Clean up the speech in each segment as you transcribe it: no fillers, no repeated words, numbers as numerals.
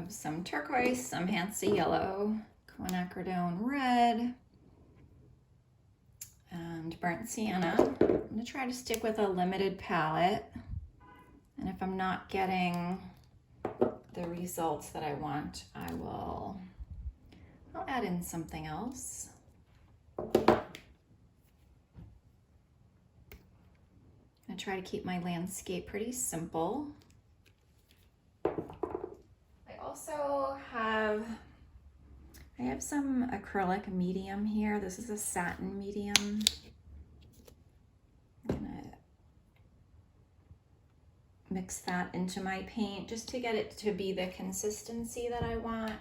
some turquoise, some Hansa yellow, quinacridone red, and burnt sienna. I'm gonna try to stick with a limited palette. And if I'm not getting the results that I want, I'll add in something else. I'm gonna try to keep my landscape pretty simple. I have some acrylic medium here. This is a satin medium. I'm gonna mix that into my paint just to get it to be the consistency that I want.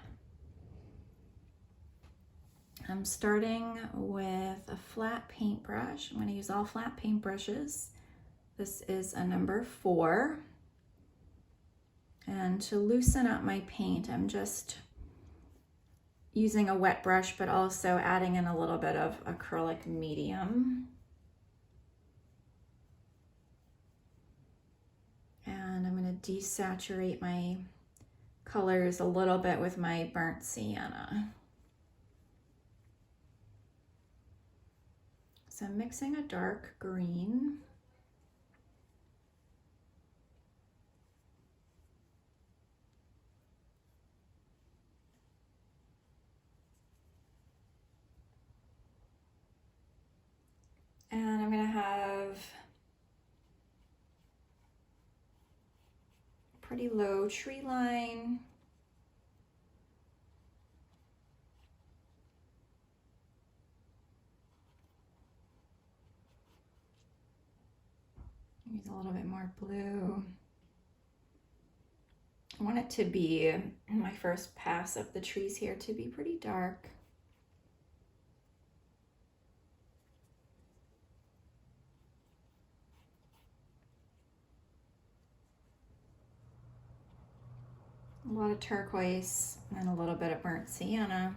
I'm starting with a flat paintbrush. I'm gonna use all flat paintbrushes. This is a number 4. And to loosen up my paint, I'm just using a wet brush, but also adding in a little bit of acrylic medium. And I'm gonna desaturate my colors a little bit with my burnt sienna. So I'm mixing a dark green. And I'm gonna have a pretty low tree line. Use a little bit more blue. I want it to be, my first pass of the trees here, to be pretty dark. A lot of turquoise and a little bit of burnt sienna.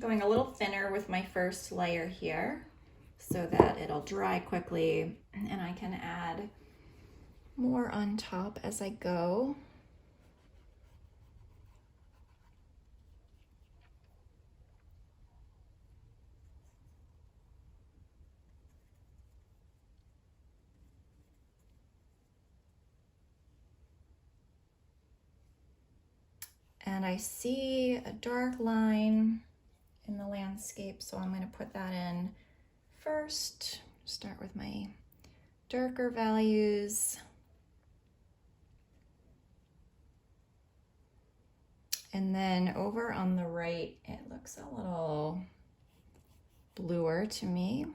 Going a little thinner with my first layer here so that it'll dry quickly and I can add more on top as I go. And I see a dark line in the landscape, so I'm going to put that in first. Start with my darker values. And then over on the right, it looks a little bluer to me.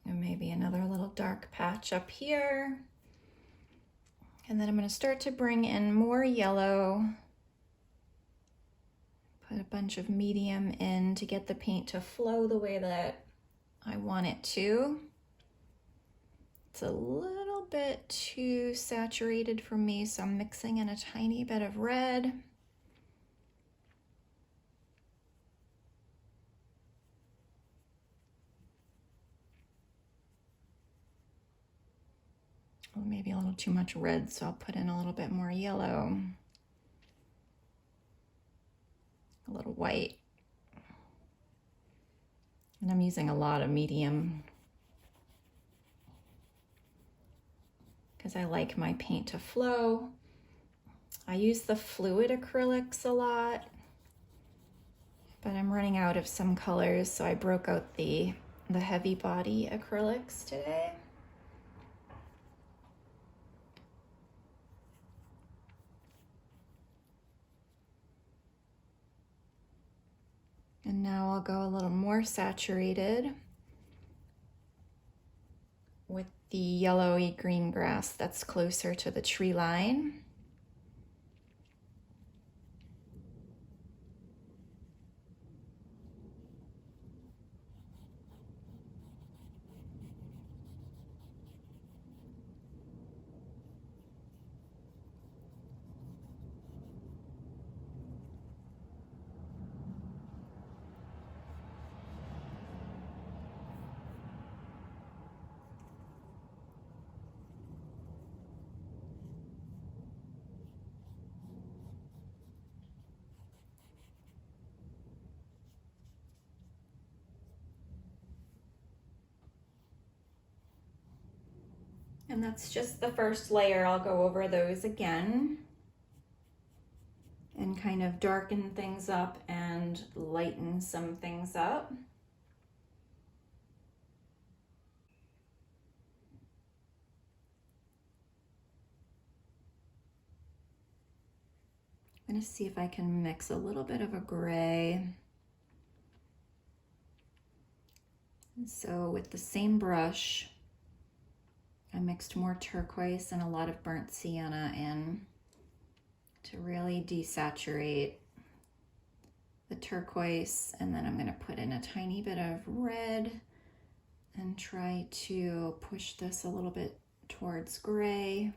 And maybe another little dark patch up here. And then I'm going to start to bring in more yellow. Put a bunch of medium in to get the paint to flow the way that I want it to. It's a little bit too saturated for me, so I'm mixing in a tiny bit of red. Maybe a little too much red, so I'll put in a little bit more yellow. A little white. And I'm using a lot of medium because I like my paint to flow. I use the fluid acrylics a lot, but I'm running out of some colors, so I broke out the heavy body acrylics today. And now I'll go a little more saturated the yellowy green grass that's closer to the tree line. And that's just the first layer. I'll go over those again and kind of darken things up and lighten some things up. I'm going to see if I can mix a little bit of a gray. And so with the same brush, I mixed more turquoise and a lot of burnt sienna in to really desaturate the turquoise. And then I'm going to put in a tiny bit of red and try to push this a little bit towards gray.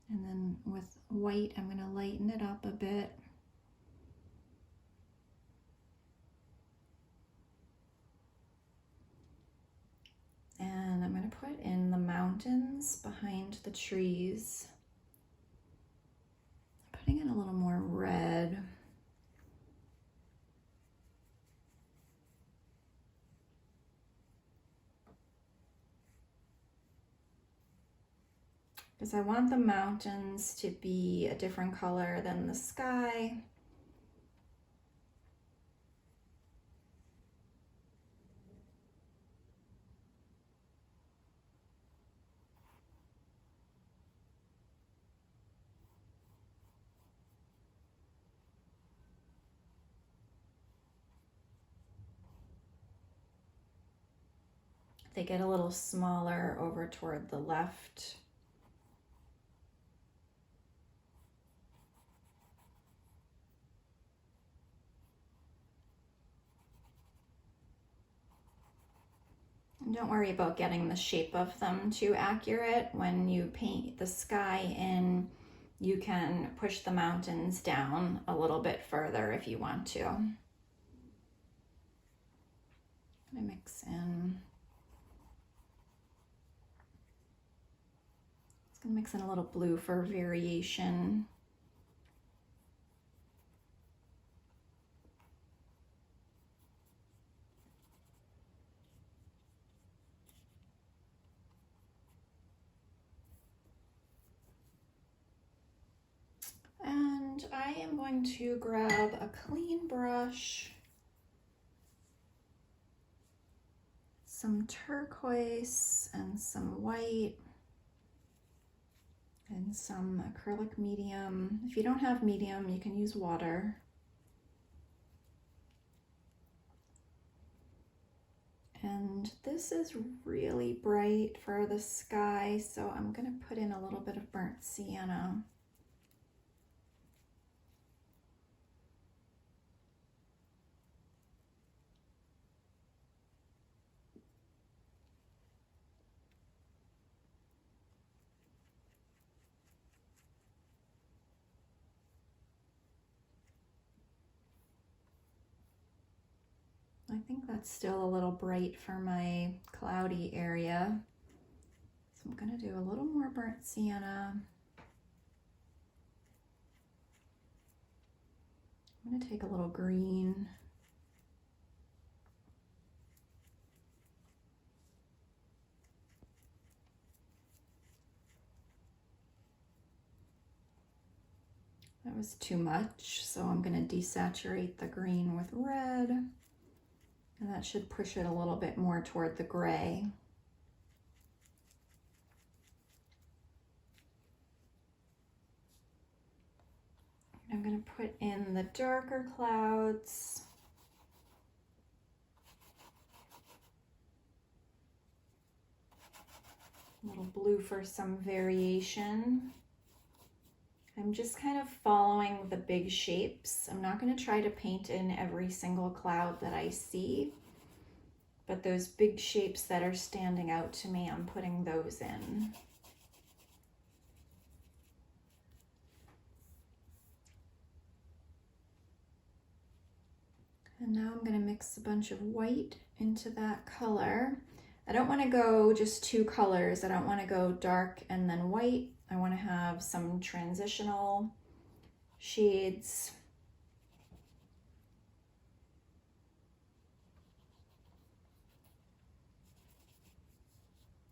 And then with white, I'm going to lighten it up a bit. And I'm going to put in the mountains behind the trees. Putting in a little more red. Because I want the mountains to be a different color than the sky. They get a little smaller over toward the left. And don't worry about getting the shape of them too accurate. When you paint the sky in, you can push the mountains down a little bit further if you want to. I'm gonna mix in. Just gonna mix in a little blue for variation. And I am going to grab a clean brush, some turquoise and some white, and some acrylic medium. If you don't have medium, you can use water. And this is really bright for the sky, so I'm gonna put in a little bit of burnt sienna. I think that's still a little bright for my cloudy area. So I'm gonna do a little more burnt sienna. I'm gonna take a little green. That was too much, so I'm gonna desaturate the green with red. And that should push it a little bit more toward the gray. I'm going to put in the darker clouds. A little blue for some variation. I'm just kind of following the big shapes. I'm not going to try to paint in every single cloud that I see, but those big shapes that are standing out to me, I'm putting those in. And now I'm going to mix a bunch of white into that color. I don't want to go just two colors. I don't want to go dark and then white. I want to have some transitional shades.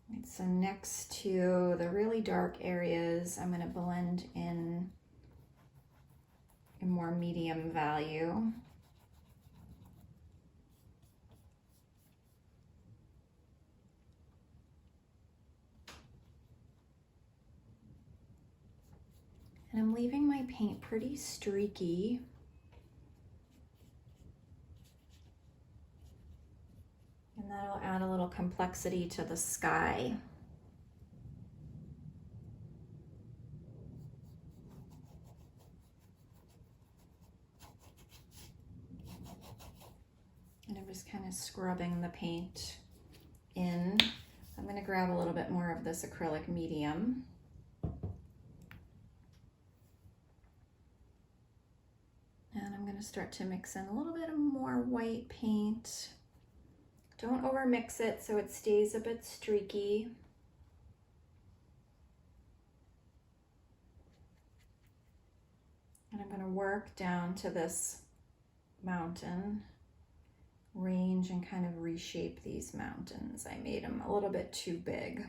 Right, so next to the really dark areas, I'm going to blend in a more medium value. And I'm leaving my paint pretty streaky. And that'll add a little complexity to the sky. And I'm just kind of scrubbing the paint in. I'm going to grab a little bit more of this acrylic medium. And I'm going to start to mix in a little bit more white paint. Don't over mix it so it stays a bit streaky. And I'm going to work down to this mountain range and kind of reshape these mountains. I made them a little bit too big.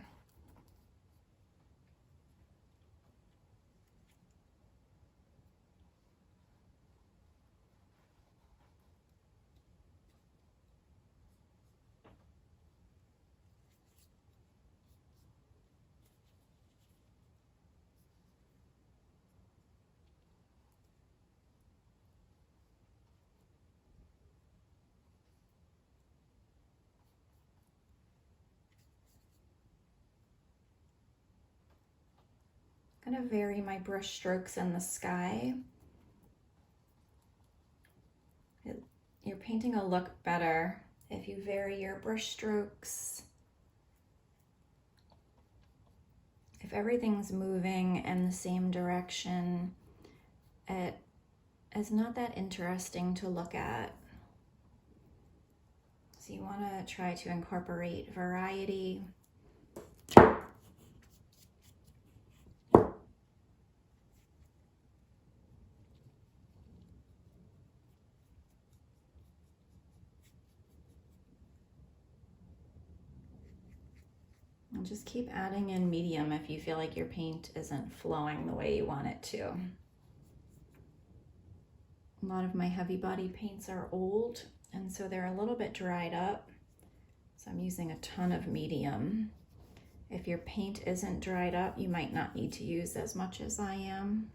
I'm going to vary my brush strokes in the sky. Your painting will look better if you vary your brush strokes. If everything's moving in the same direction, it is not that interesting to look at. So you want to try to incorporate variety. And just keep adding in medium if you feel like your paint isn't flowing the way you want it to. A lot of my heavy body paints are old, and so they're a little bit dried up. So I'm using a ton of medium. If your paint isn't dried up, you might not need to use as much as I am.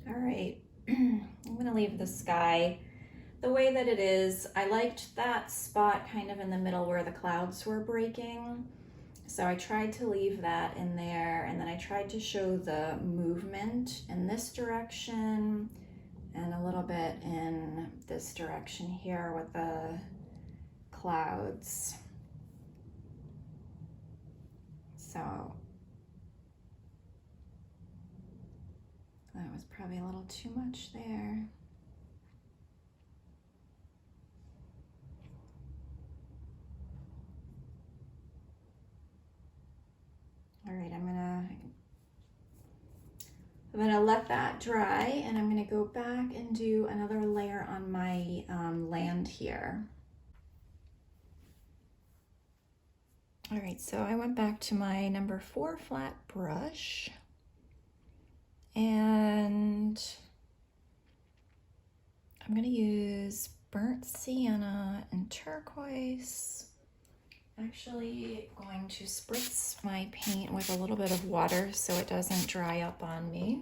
All right, I'm gonna leave the sky the way that it is. I liked that spot kind of in the middle where the clouds were breaking. So I tried to leave that in there, and then I tried to show the movement in this direction and a little bit in this direction here with the clouds. So that was probably a little too much there. All right, I'm I'm gonna let that dry and I'm gonna go back and do another layer on my land here. All right, so I went back to my number 4 flat brush and I'm gonna use burnt sienna and turquoise. Actually going to spritz my paint with a little bit of water so it doesn't dry up on me.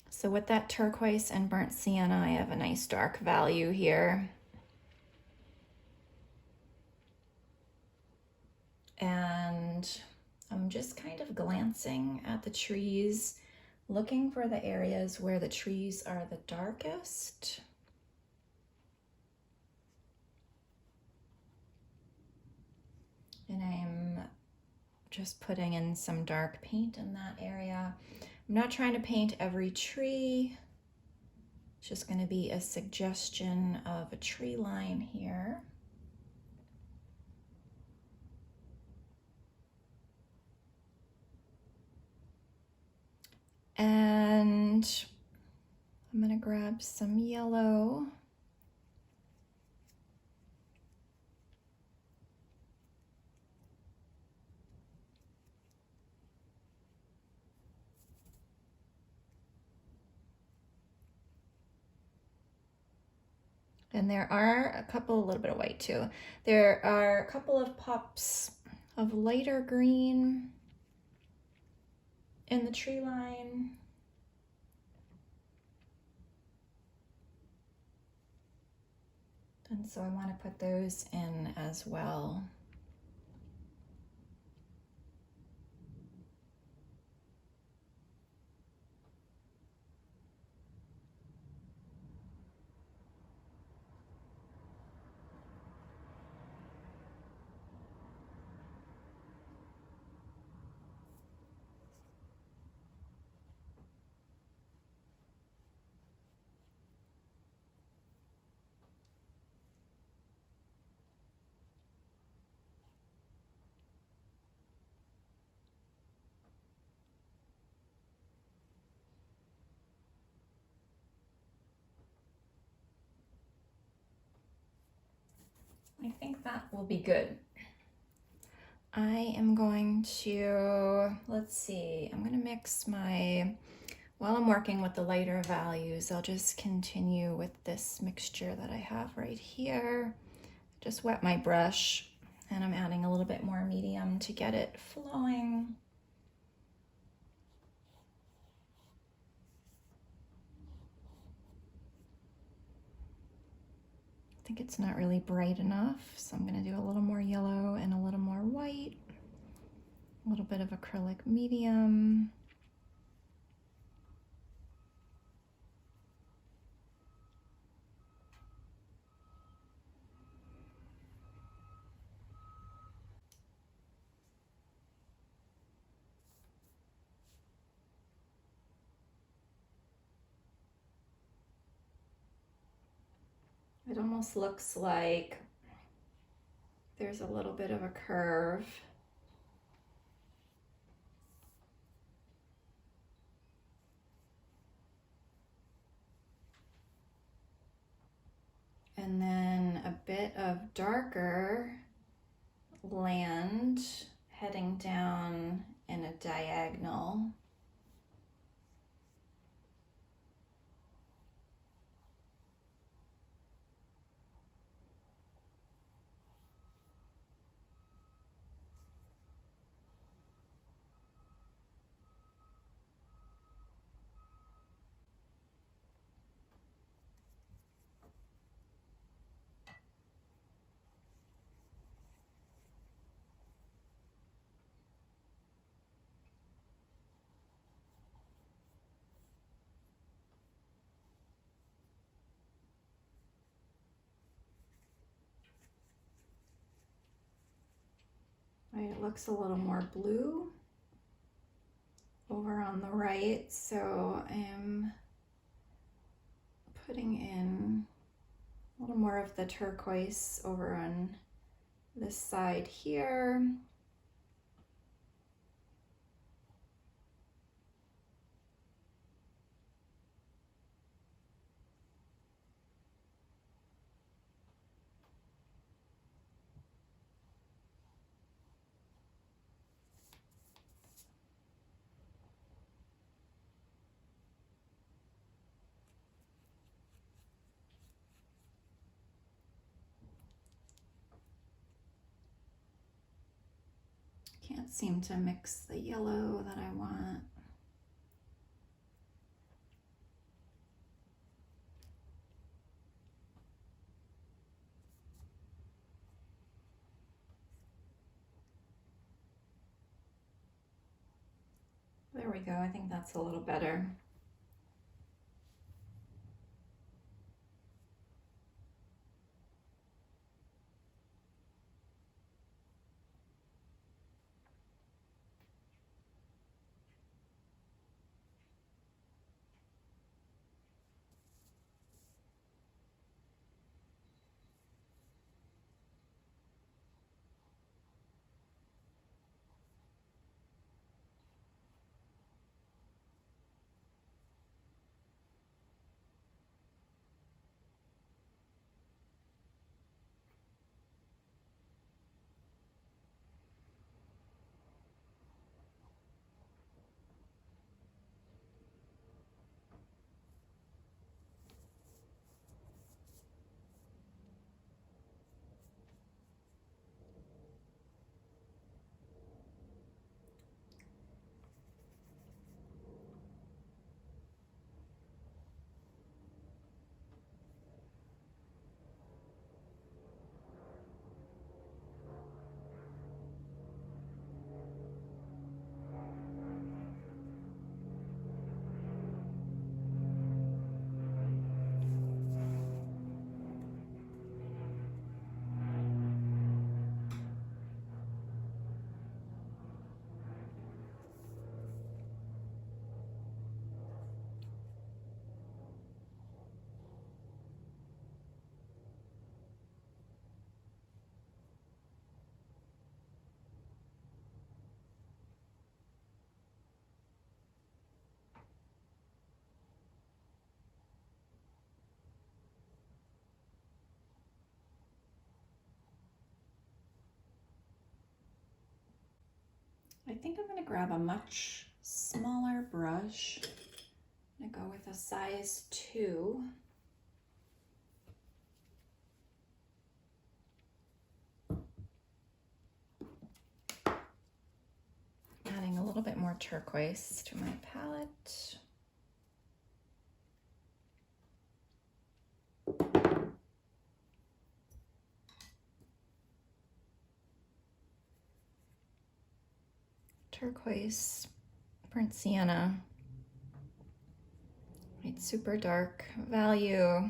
So with that turquoise and burnt sienna, I have a nice dark value here. And I'm just kind of glancing at the trees, looking for the areas where the trees are the darkest. And I'm just putting in some dark paint in that area. I'm not trying to paint every tree. It's just going to be a suggestion of a tree line here. And I'm going to grab some yellow. And there are a couple, a little bit of white too. There are a couple of pops of lighter green in the tree line. And so I want to put those in as well. I think that will be good. I am going to, let's see, I'm going to mix my, while I'm working with the lighter values, I'll just continue with this mixture that I have right here. Just wet my brush and I'm adding a little bit more medium to get it flowing. I think it's not really bright enough, so I'm going to do a little more yellow and a little more white, a little bit of acrylic medium. It almost looks like there's a little bit of a curve. And then a bit of darker land heading down in a diagonal. Right, it looks a little more blue over on the right, so I'm putting in a little more of the turquoise over on this side here. Can't seem to mix the yellow that I want. There we go, I think that's a little better. I think I'm gonna grab a much smaller brush. I'm gonna go with a size 2. Adding a little bit more turquoise to my palette. Turquoise, burnt sienna, right, super dark value.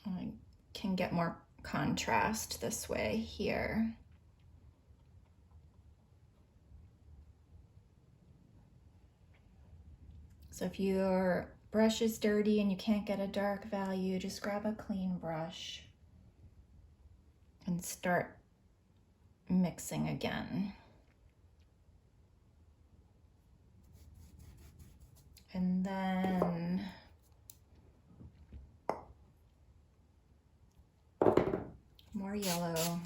I can get more contrast this way here. So if your brush is dirty and you can't get a dark value, just grab a clean brush and start mixing again. And then more yellow.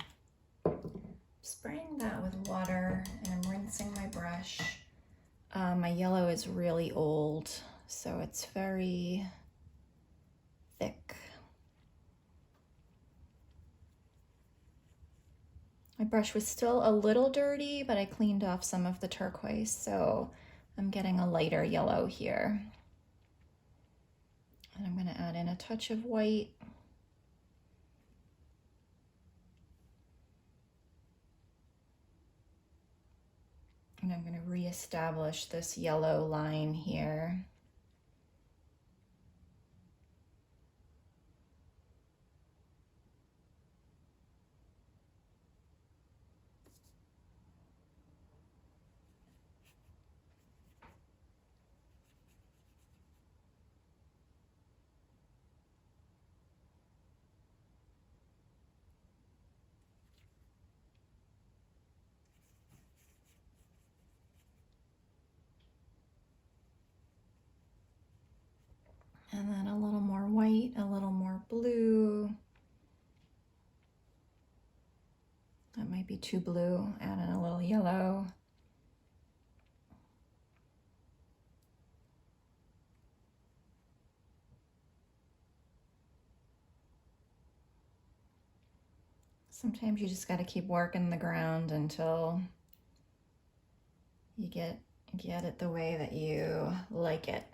Spraying that with water, and I'm rinsing my brush. My yellow is really old, so it's very thick. My brush was still a little dirty, but I cleaned off some of the turquoise, so I'm getting a lighter yellow here. And I'm going to add in a touch of white. And I'm going to reestablish this yellow line here. And then a little more white, a little more blue. That might be too blue. Add in a little yellow. Sometimes you just got to keep working the ground until you get it the way that you like it.